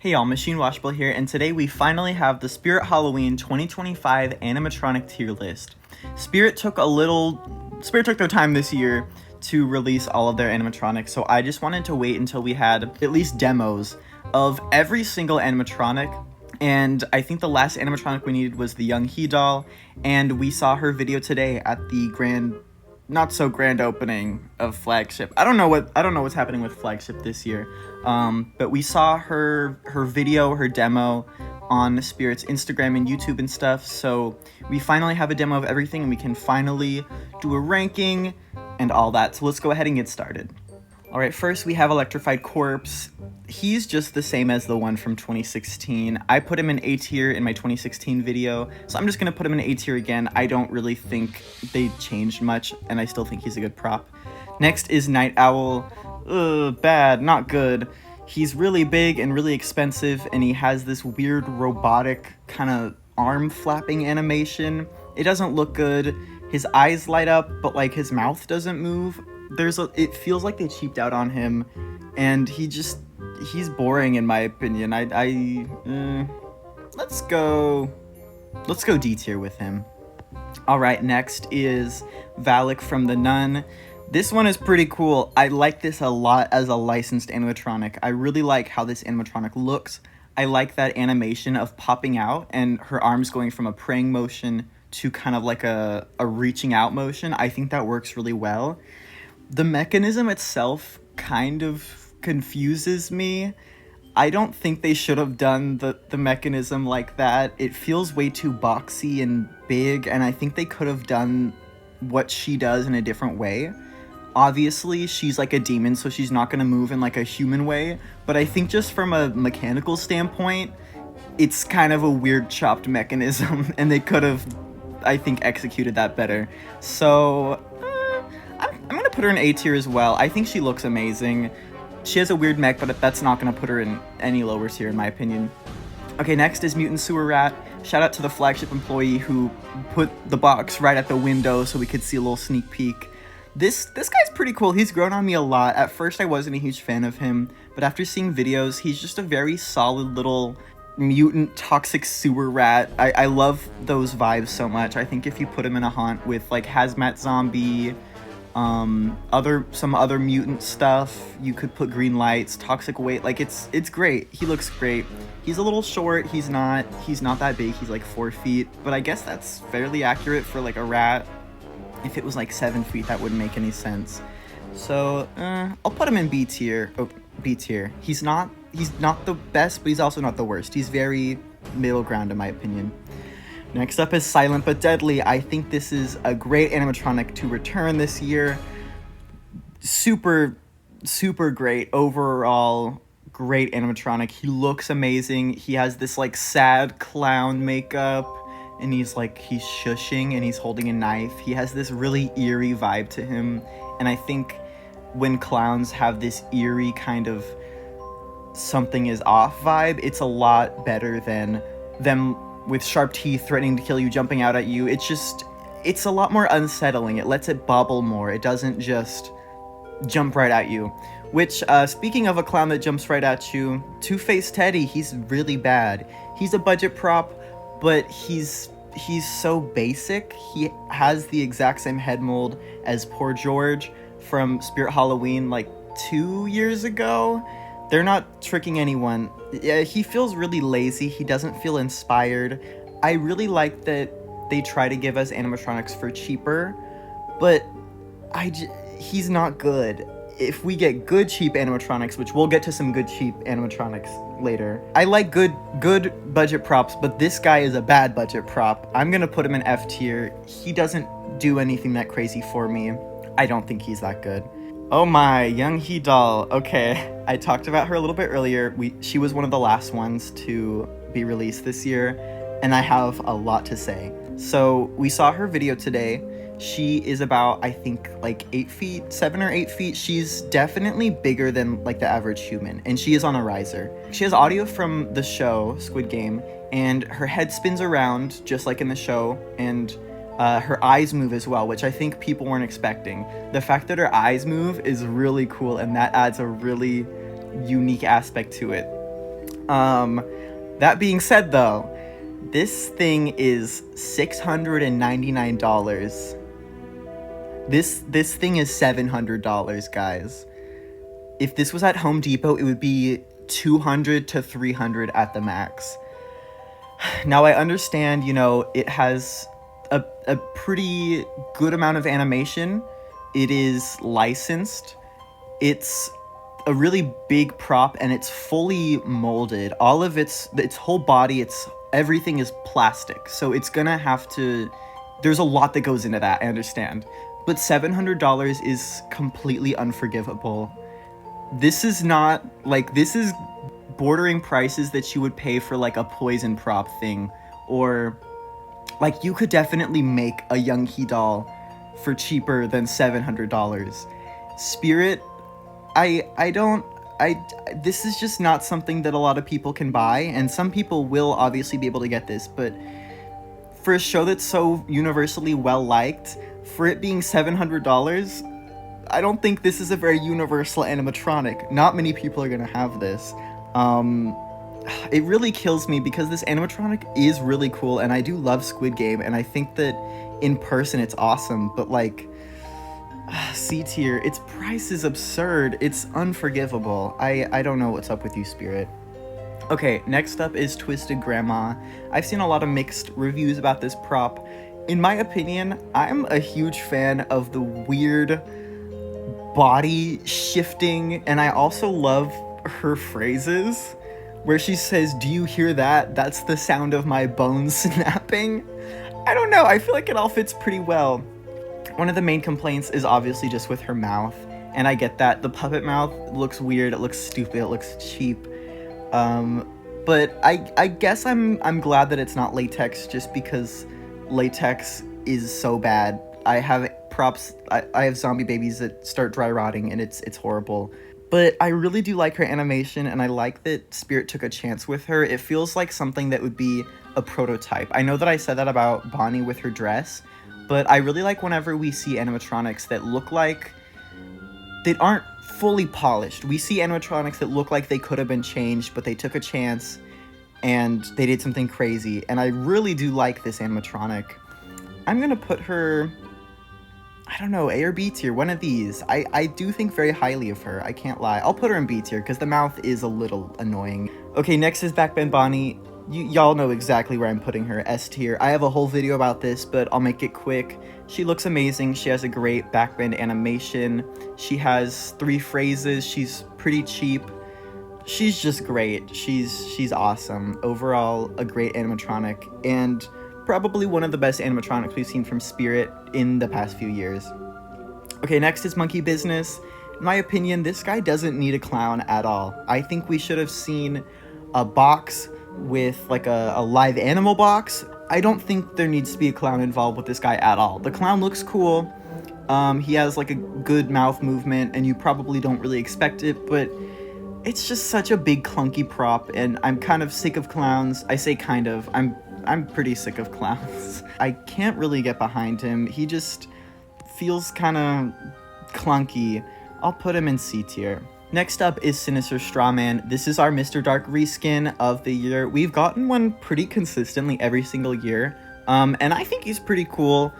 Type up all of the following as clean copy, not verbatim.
Hey y'all, Machine Washable here, and today we finally have the Spirit Halloween 2025 animatronic tier list. Spirit took their time this year to release all of their animatronics, so I just wanted to wait until we had at least demos of every single animatronic. And I think the last animatronic we needed was the Young He doll, and we saw her video today at the not so grand opening of Flagship. I don't know what's happening with Flagship this year. But we saw her video, her demo on Spirit's Instagram and YouTube and stuff. So we finally have a demo of everything and we can finally do a ranking and all that. So let's go ahead and get started. All right, first we have Electrified Corpse. He's just the same as the one from 2016. I put him in A tier in my 2016 video, so I'm just gonna put him in A tier again. I don't really think they changed much, and I still think he's a good prop. Next is Night Owl. Bad, not good. He's really big and really expensive, and he has this weird robotic kind of arm flapping animation. It doesn't look good. His eyes light up, but like his mouth doesn't move. It feels like they cheaped out on him, and he's boring in my opinion. Let's go D tier with him. All right, next is Valak from The Nun. This one is pretty cool. I like this a lot as a licensed animatronic. I really like how this animatronic looks. I like that animation of popping out and her arms going from a praying motion to kind of like a reaching out motion. I think that works really well. The mechanism itself kind of confuses me. I don't think they should have done the mechanism like that. It feels way too boxy and big, and I think they could have done what she does in a different way. Obviously, she's like a demon, so she's not going to move in like a human way, but I think just from a mechanical standpoint, it's kind of a weird chopped mechanism, and they could have, I think, executed that better. So I'm gonna put her in A tier as well. I think she looks amazing. She has a weird mech, but that's not gonna put her in any lower tier in my opinion. Okay, next is Mutant Sewer Rat. Shout out to the Flagship employee who put the box right at the window so we could see a little sneak peek. This guy's pretty cool. He's grown on me a lot. At first I wasn't a huge fan of him, but after seeing videos, he's just a very solid little mutant toxic sewer rat. I love those vibes so much. I think if you put him in a haunt with like Hazmat Zombie, some other mutant stuff, you could put green lights, toxic weight, like it's great. He looks great. He's a little short. He's not that big. He's like 4 feet, but I guess that's fairly accurate for like a rat. If it was like 7 feet, that wouldn't make any sense. So I'll put him in B tier. B tier. He's not the best, but he's also not the worst. He's very middle ground in my opinion. Next up is Silent But Deadly. I think this is a great animatronic to return this year. Super great. Overall, great animatronic. He looks amazing. He has this like sad clown makeup, and he's shushing and he's holding a knife. He has this really eerie vibe to him, and I think when clowns have this eerie kind of something is off vibe, it's a lot better than them with sharp teeth threatening to kill you, jumping out at you. It's a lot more unsettling. It lets it bubble more. It doesn't just jump right at you. Which, speaking of a clown that jumps right at you, Two-Face Teddy, he's really bad. He's a budget prop, but he's so basic. He has the exact same head mold as Poor George from Spirit Halloween like 2 years ago. They're not tricking anyone. Yeah, he feels really lazy. He doesn't feel inspired. I really like that they try to give us animatronics for cheaper, but he's not good. If we get good cheap animatronics, which we'll get to some good cheap animatronics later. I like good budget props, but this guy is a bad budget prop. I'm gonna put him in F tier. He doesn't do anything that crazy for me. I don't think he's that good. Oh my, Young He doll. Okay, I talked about her a little bit earlier. She was one of the last ones to be released this year, and I have a lot to say. So we saw her video today. She is about, I think, like 8 feet, 7 or 8 feet. She's definitely bigger than like the average human, and she is on a riser. She has audio from the show, Squid Game, and her head spins around just like in the show, and her eyes move as well, which I think people weren't expecting. The fact that her eyes move is really cool, and that adds a really unique aspect to it. That being said, though, this thing is $699. This thing is $700, guys. If this was at Home Depot, it would be $200 to $300 at the max. Now, I understand, you know, it has a pretty good amount of animation. It is licensed. It's a really big prop, and it's fully molded. All of its whole body, everything is plastic. So it's gonna have to, there's a lot that goes into that, I understand. But $700 is completely unforgivable. This is not, like, this is bordering prices that you would pay for, like, a poison prop thing. Or, like, you could definitely make a Young He doll for cheaper than $700. Spirit, this is just not something that a lot of people can buy, and some people will obviously be able to get this, but for a show that's so universally well-liked, for it being $700, I don't think this is a very universal animatronic. Not many people are gonna have this. It really kills me because this animatronic is really cool, and I do love Squid Game, and I think that in person it's awesome, but like, C tier, its price is absurd. It's unforgivable. I don't know what's up with you, Spirit. Okay, next up is Twisted Grandma. I've seen a lot of mixed reviews about this prop. In my opinion, I'm a huge fan of the weird body shifting, and I also love her phrases where she says, "Do you hear that? That's the sound of my bones snapping." I don't know, I feel like it all fits pretty well. One of the main complaints is obviously just with her mouth, and I get that. The puppet mouth looks weird, it looks stupid, it looks cheap. But I guess I'm glad that it's not latex, just because latex is so bad. I have props, I have zombie babies that start dry rotting, and it's horrible. But I really do like her animation, and I like that Spirit took a chance with her. It feels like something that would be a prototype. I know that I said that about Bonnie with her dress, but I really like whenever we see animatronics that look like they aren't fully polished. We see animatronics that look like they could have been changed, but they took a chance and they did something crazy. And I really do like this animatronic. I'm gonna put her, I don't know, A or B tier, one of these. I do think very highly of her, I can't lie. I'll put her in B tier because the mouth is a little annoying. Okay, next is Backbend Bonnie. Y'all know exactly where I'm putting her, S tier. I have a whole video about this, but I'll make it quick. She looks amazing. She has a great backbend animation. She has 3 phrases. She's pretty cheap. She's just great. She's awesome. Overall, a great animatronic, and probably one of the best animatronics we've seen from Spirit in the past few years. Okay, next is Monkey Business. In my opinion, this guy doesn't need a clown at all. I think we should have seen a box with like a live animal box. I don't think there needs to be a clown involved with this guy at all. The clown looks cool. He has like a good mouth movement, and you probably don't really expect it, but it's just such a big clunky prop, and I'm kind of sick of clowns. I say kind of. I'm pretty sick of clowns. I can't really get behind him. He just feels kind of clunky. I'll put him in C tier. Next up is Sinister Strawman. This is our Mr. Dark reskin of the year. We've gotten one pretty consistently every single year, and I think he's pretty cool.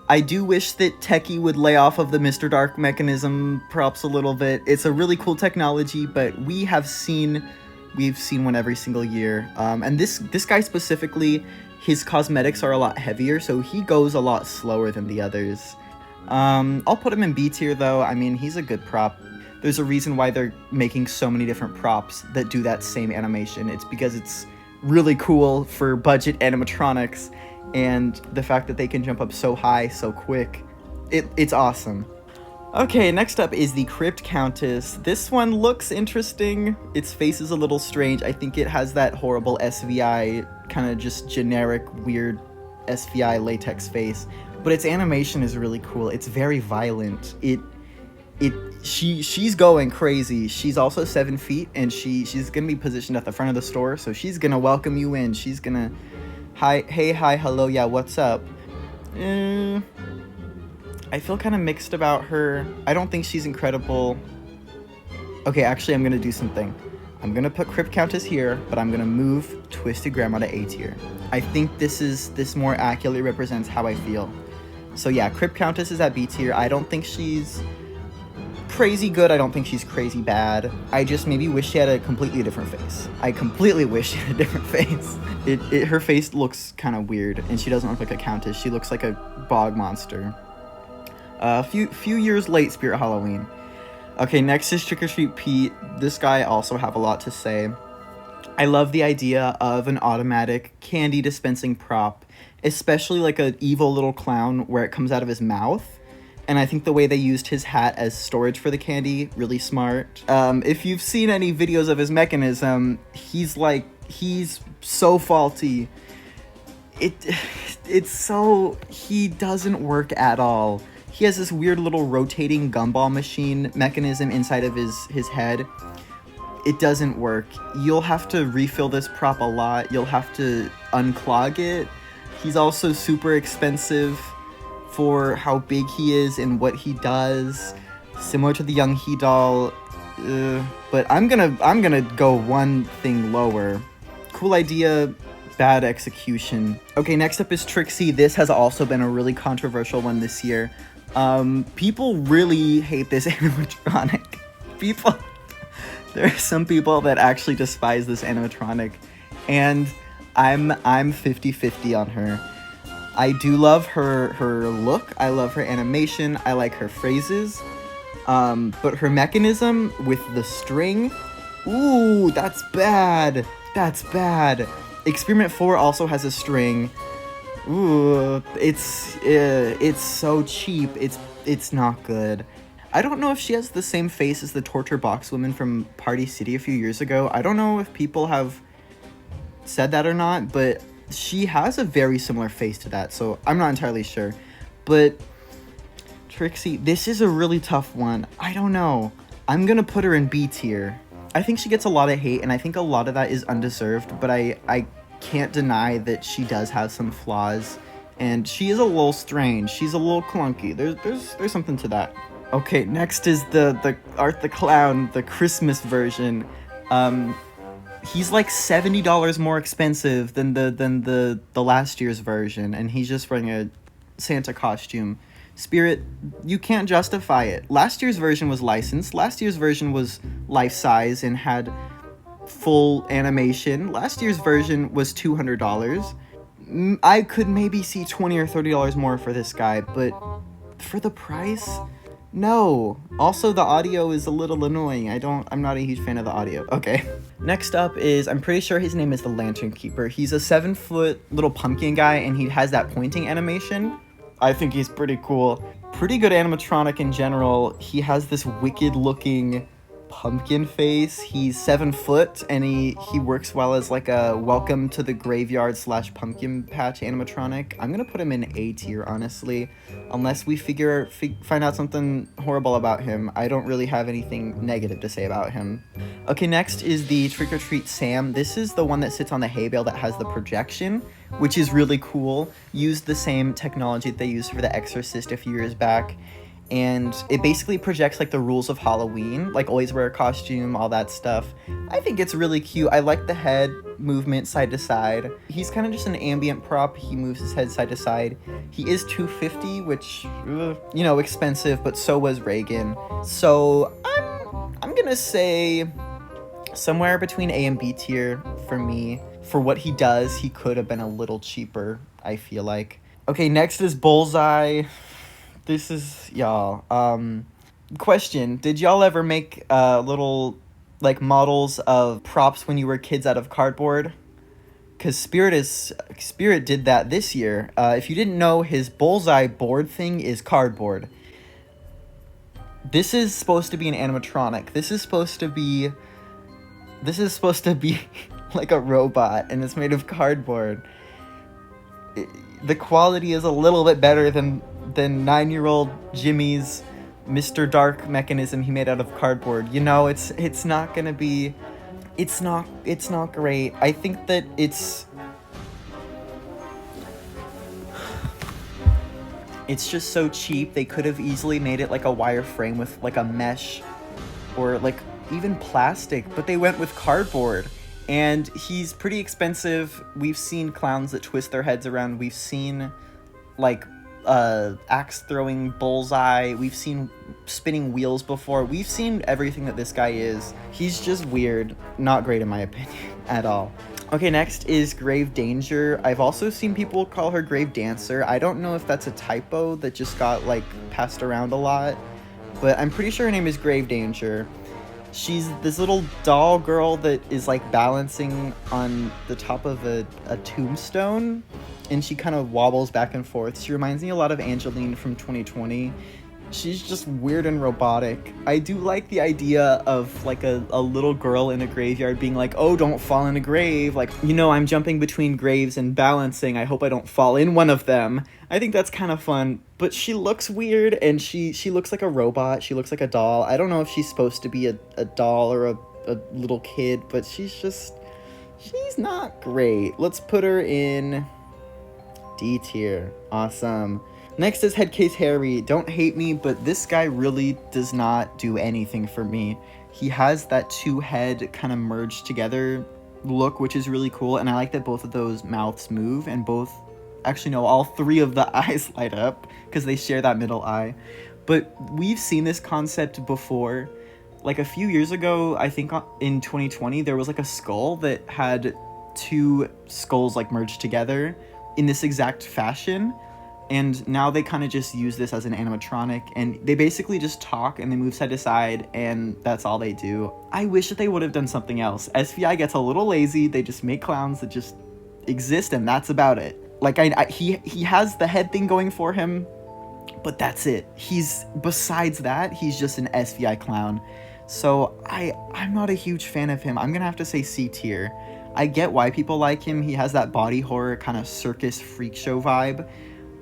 I do wish that Techie would lay off of the Mr. Dark mechanism props a little bit. It's a really cool technology, but we've seen one every single year. And this guy specifically, his cosmetics are a lot heavier, so he goes a lot slower than the others. I'll put him in B tier though. I mean, he's a good prop. There's a reason why they're making so many different props that do that same animation. It's because it's really cool for budget animatronics, and the fact that they can jump up so high so quick, it's awesome. Okay, next up is the Crypt Countess. This one looks interesting. Its face is a little strange. I think it has that horrible SVI, kind of just generic, weird SVI latex face. But its animation is really cool. It's very violent. She's going crazy. She's also 7 feet, and she's gonna be positioned at the front of the store, so she's gonna welcome you in. She's gonna, hi, hello, yeah, what's up? I feel kind of mixed about her. I don't think she's incredible. Okay, actually, I'm gonna do something. I'm gonna put Crypt Countess here, but I'm gonna move Twisted Grandma to A tier. I think this more accurately represents how I feel. So yeah, Crypt Countess is at B tier. I don't think she's crazy good. I don't think she's crazy bad. I just maybe wish she had a completely different face. I completely wish she had a different face. Her face looks kind of weird, and she doesn't look like a countess. She looks like a bog monster. A few years late, Spirit Halloween. Okay, next is Trick or Treat Pete. This guy I also have a lot to say. I love the idea of an automatic candy dispensing prop, especially like an evil little clown where it comes out of his mouth. And I think the way they used his hat as storage for the candy, really smart. If you've seen any videos of his mechanism, he's so faulty. He doesn't work at all. He has this weird little rotating gumball machine mechanism inside of his head. It doesn't work. You'll have to refill this prop a lot. You'll have to unclog it. He's also super expensive for how big he is and what he does, similar to the Young He doll, but I'm gonna go one thing lower. Cool idea, bad execution. Okay, next up is Trixie. This has also been a really controversial one this year. People really hate this animatronic. There are some people that actually despise this animatronic, and I'm 50-50 on her. I do love her look, I love her animation, I like her phrases, but her mechanism with the string, ooh, that's bad, Experiment 4 also has a string, ooh, it's so cheap, it's not good. I don't know if she has the same face as the Torture Box woman from Party City a few years ago. I don't know if people have said that or not, but she has a very similar face to that, so I'm not entirely sure. But Trixie, this is a really tough one. I don't know. I'm gonna put her in B tier. I think she gets a lot of hate, and I think a lot of that is undeserved, but I can't deny that she does have some flaws, and she is a little strange. She's a little clunky. There's something to that. Okay, next is the Art the Clown, the Christmas version. He's like $70 more expensive than the last year's version, and he's just wearing a Santa costume. Spirit, you can't justify it. Last year's version was licensed. Last year's version was life-size and had full animation. Last year's version was $200. I could maybe see $20 or $30 more for this guy, but for the price? No. Also, the audio is a little annoying. I'm not a huge fan of the audio. Okay. Next up is, I'm pretty sure his name is the Lantern Keeper. He's a 7-foot little pumpkin guy, and he has that pointing animation. I think he's pretty cool. Pretty good animatronic in general. He has this wicked looking pumpkin face. He's 7 foot, and he works well as like a welcome to the graveyard / pumpkin patch animatronic. I'm gonna put him in A tier, honestly, unless we find out something horrible about him. I don't really have anything negative to say about him. Okay, next is the Trick or Treat Sam. This is the one that sits on the hay bale that has the projection, which is really cool. Used the same technology that they used for The Exorcist a few years back. And it basically projects like the rules of Halloween, like always wear a costume, all that stuff. I think it's really cute. I like the head movement side to side. He's kind of just an ambient prop. He moves his head side to side. He is $250, which, you know, expensive, but so was Reagan. So I'm gonna say somewhere between A and B tier for me. For what he does, he could have been a little cheaper, I feel like. Okay, next is Bullseye. This is, y'all, question, did y'all ever make, little, like, models of props when you were kids out of cardboard? Because Spirit did that this year. If you didn't know, his Bullseye board thing is cardboard. This is supposed to be an animatronic. This is supposed to be like a robot, and it's made of cardboard. The quality is a little bit better than 9-year-old Jimmy's Mr. Dark mechanism he made out of cardboard. You know, it's not gonna be, it's not great. I think that it's just so cheap. They could have easily made it like a wire frame with like a mesh, or like even plastic, but they went with cardboard. And he's pretty expensive. We've seen clowns that twist their heads around. We've seen, like, axe throwing bullseye. We've seen spinning wheels before. We've seen everything that this guy is. He's just weird. Not great in my opinion at all. Okay, next is Grave Danger. I've also seen people call her Grave Dancer. I don't know if that's a typo that just got, like, passed around a lot, but I'm pretty sure her name is Grave Danger. She's this little doll girl that is, like, balancing on the top of a tombstone, and she kind of wobbles back and forth. She reminds me a lot of Angeline from 2020. She's just weird and robotic. I do like the idea of, like, a little girl in a graveyard being like, oh, don't fall in a grave. Like, you know, I'm jumping between graves and balancing. I hope I don't fall in one of them. I think that's kind of fun. But she looks weird, and she looks like a robot. She looks like a doll. I don't know if she's supposed to be a doll or a little kid, but she's not great. Let's put her in D tier. Awesome. Next is Headcase Harry. Don't hate me, but this guy really does not do anything for me. He has that two head kind of merged together look, which is really cool, and I like that both of those mouths move, and all three of the eyes light up, because they share that middle eye. But we've seen this concept before. Like a few years ago, I think in 2020, there was like a skull that had two skulls like merged together in this exact fashion. And now they kind of just use this as an animatronic, and they basically just talk and they move side to side, and that's all they do. I wish that they would have done something else. SVI gets a little lazy. They just make clowns that just exist, and that's about it. Like, he has the head thing going for him, but that's it. Besides that, he's just an SVI clown. So I'm not a huge fan of him. I'm gonna have to say C tier. I get why people like him. He has that body horror kind of circus freak show vibe.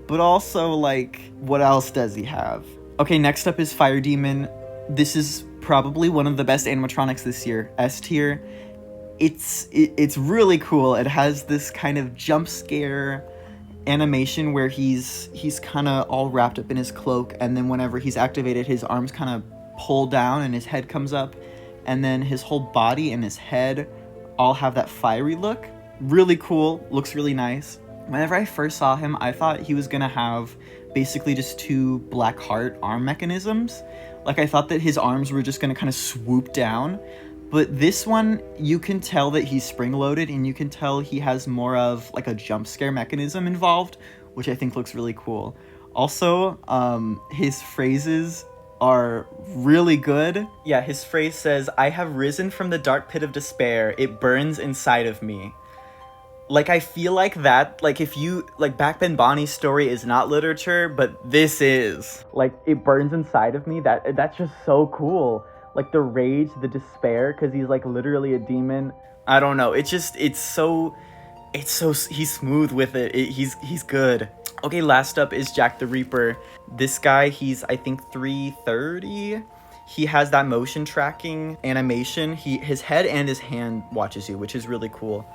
But also, like, what else does he have? Okay, next up is Fire Demon. This is probably one of the best animatronics this year. S tier. It's really cool. It has this kind of jump scare animation where he's kind of all wrapped up in his cloak, and then whenever he's activated, his arms kind of pull down and his head comes up, and then his whole body and his head all have that fiery look. Really cool. Looks really nice. Whenever I first saw him, I thought he was gonna have basically just two black heart arm mechanisms. Like, I thought that his arms were just gonna kind of swoop down. But this one, you can tell that he's spring-loaded, and you can tell he has more of, like, a jump scare mechanism involved, which I think looks really cool. Also, his phrases are really good. Yeah, his phrase says, "I have risen from the dark pit of despair. It burns inside of me." Like, I feel like that, like, if you, like, Back Ben Bonnie's story is not literature, but this is. Like, it burns inside of me, that's just so cool. Like, the rage, the despair, because he's, like, literally a demon. I don't know, he's smooth with it. He's good. Okay, last up is Jack the Reaper. This guy, he's, I think, 330. He has that motion tracking animation. His head and his hand watches you, which is really cool.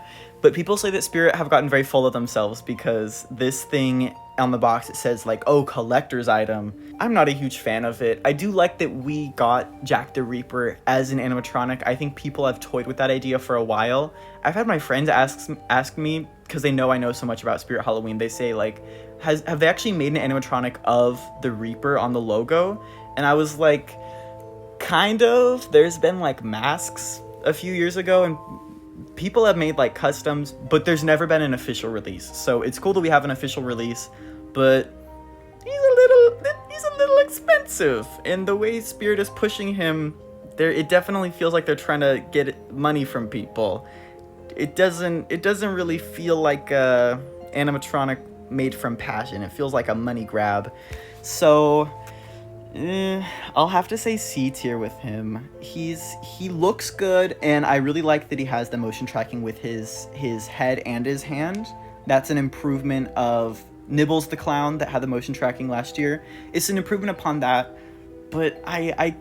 But people say that Spirit have gotten very full of themselves because this thing on the box, it says, like, oh, collector's item. I'm not a huge fan of it. I do like that we got Jack the Reaper as an animatronic. I think people have toyed with that idea for a while. I've had my friends ask me, because they know I know so much about Spirit Halloween, they say, like, have they actually made an animatronic of the Reaper on the logo? And I was like, kind of. There's been, like, masks a few years ago, and people have made, like, customs, but there's never been an official release. So it's cool that we have an official release, but he's a little expensive. And the way Spirit is pushing him, it definitely feels like they're trying to get money from people. It doesn't really feel like a animatronic made from passion. It feels like a money grab. So I'll have to say C tier with him. He looks good, and I really like that he has the motion tracking with his head and his hand. That's an improvement of Nibbles the Clown that had the motion tracking last year. It's an improvement upon that, but I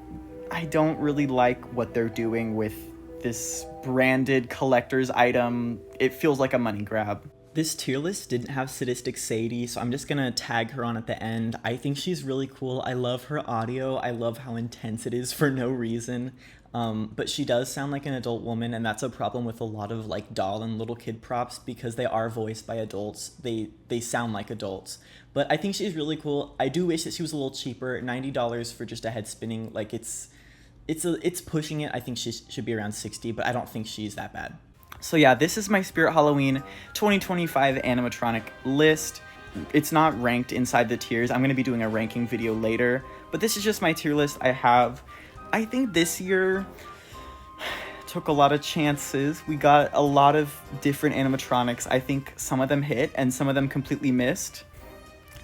don't really like what they're doing with this branded collector's item. It feels like a money grab. This tier list didn't have Sadistic Sadie, so I'm just gonna tag her on at the end. I think she's really cool. I love her audio. I love how intense it is for no reason. But she does sound like an adult woman, and that's a problem with a lot of like doll and little kid props because they are voiced by adults. They sound like adults. But I think she's really cool. I do wish that she was a little cheaper. $90 for just a head spinning, like it's pushing it. I think she should be around 60, but I don't think she's that bad. So yeah, this is my Spirit Halloween 2025 animatronic list. It's not ranked inside the tiers. I'm going to be doing a ranking video later, but this is just my tier list I have. I think this year took a lot of chances. We got a lot of different animatronics. I think some of them hit and some of them completely missed.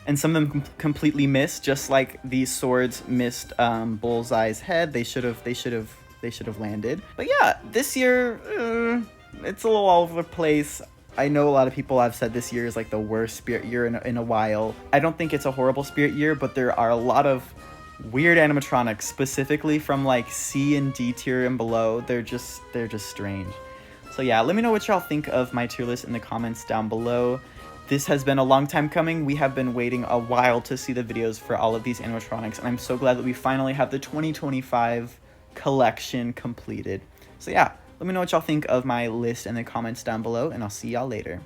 And some of them completely missed, just like these swords missed Bullseye's head. They should have landed. But yeah, this year it's a little all over the place. I know a lot of people have said this year is like the worst Spirit year in a while. I don't think it's a horrible Spirit year, but there are a lot of weird animatronics, specifically from like C and D tier and below. They're just strange. So yeah, let me know what y'all think of my tier list in the comments down below. This has been a long time coming. We have been waiting a while to see the videos for all of these animatronics, and I'm so glad that we finally have the 2025 collection completed. So yeah, let me know what y'all think of my list in the comments down below, and I'll see y'all later.